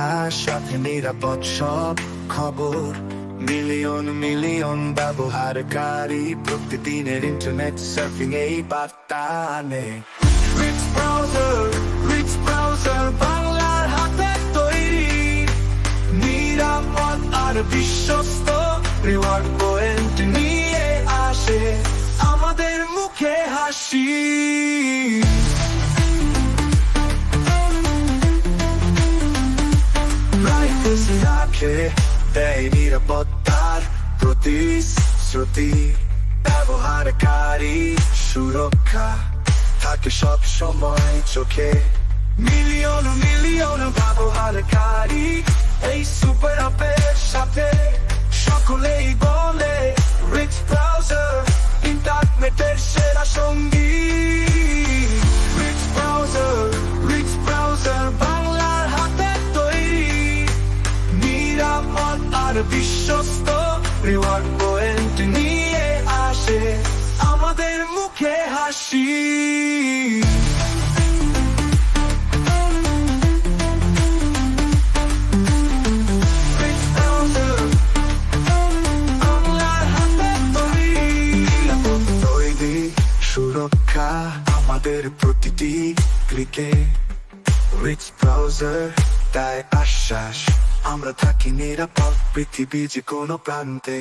সুরক্ষা, সাথে নিরাপদ সব খবর। মিলিয়ন মিলিয়ন ব্যবহারকারী প্রতিদিনের ইন্টারনেট সার্ফিং এই বার্তা আনে। রিচ ব্রাউজার বাংলার হাতে তৈরি, নিরাপদ আর বিশ্বস্ত, রিওয়ার্ড পয়েন্ট নিয়ে আসে আমাদের মুখে হাসি। রাখে দেয় নিরাপত্তার প্রতিশ্রুতি, ব্যবহারকারী সুরক্ষা থাকে সব সময় চোখে। মিলিয়ন মিলিয়ন ব্যবহারকারী এই সুপার অ্যাপের সাথে, সকলেই বলে রিচ ব্রাউজার ইন্টারনেটের সেরা সঙ্গী। রিচ ব্রাউজার বাংলার হাতে তৈরি, নিরাপদ আর বিশ্বস্ত, রিওয়ার্ড পয়েন্ট নিয়ে আসে আমাদের মুখে হাসি। সুরক্ষা আমাদের প্রতিটি ক্লিকে, রিচ ব্রাউজার তাই আশ্বাস, আমরা থাকি নিরাপদ পৃথিবী যে কোনো প্রান্তে।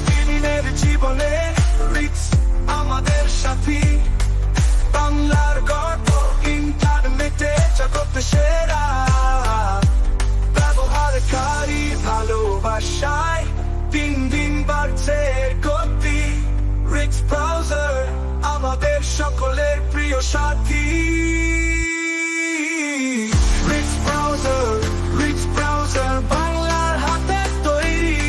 দিনের জীবনে রিচ আমাদের সাথী, বাংলার গর্ব ইন্টারনেটে জগতে সেরা, ব্যবহারকারী ভালোবাসায় দিন দিন বাড়ছে গতি। রিচ ব্রাউজার আমাদের সকলের প্রিয় সাথী। রিচ ব্রাউজার বাংলার হাতে তৈরি,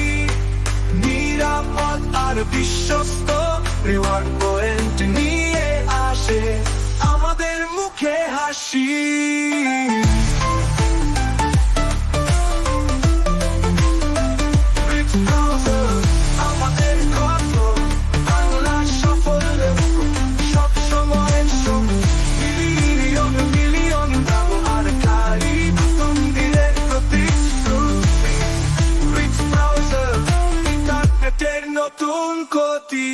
নিরাপদ আর বিশ্বস্ত, রিওয়ার্ড পয়েন্ট নিয়ে আসে আমাদের মুখে হাসি। নতুন গতি।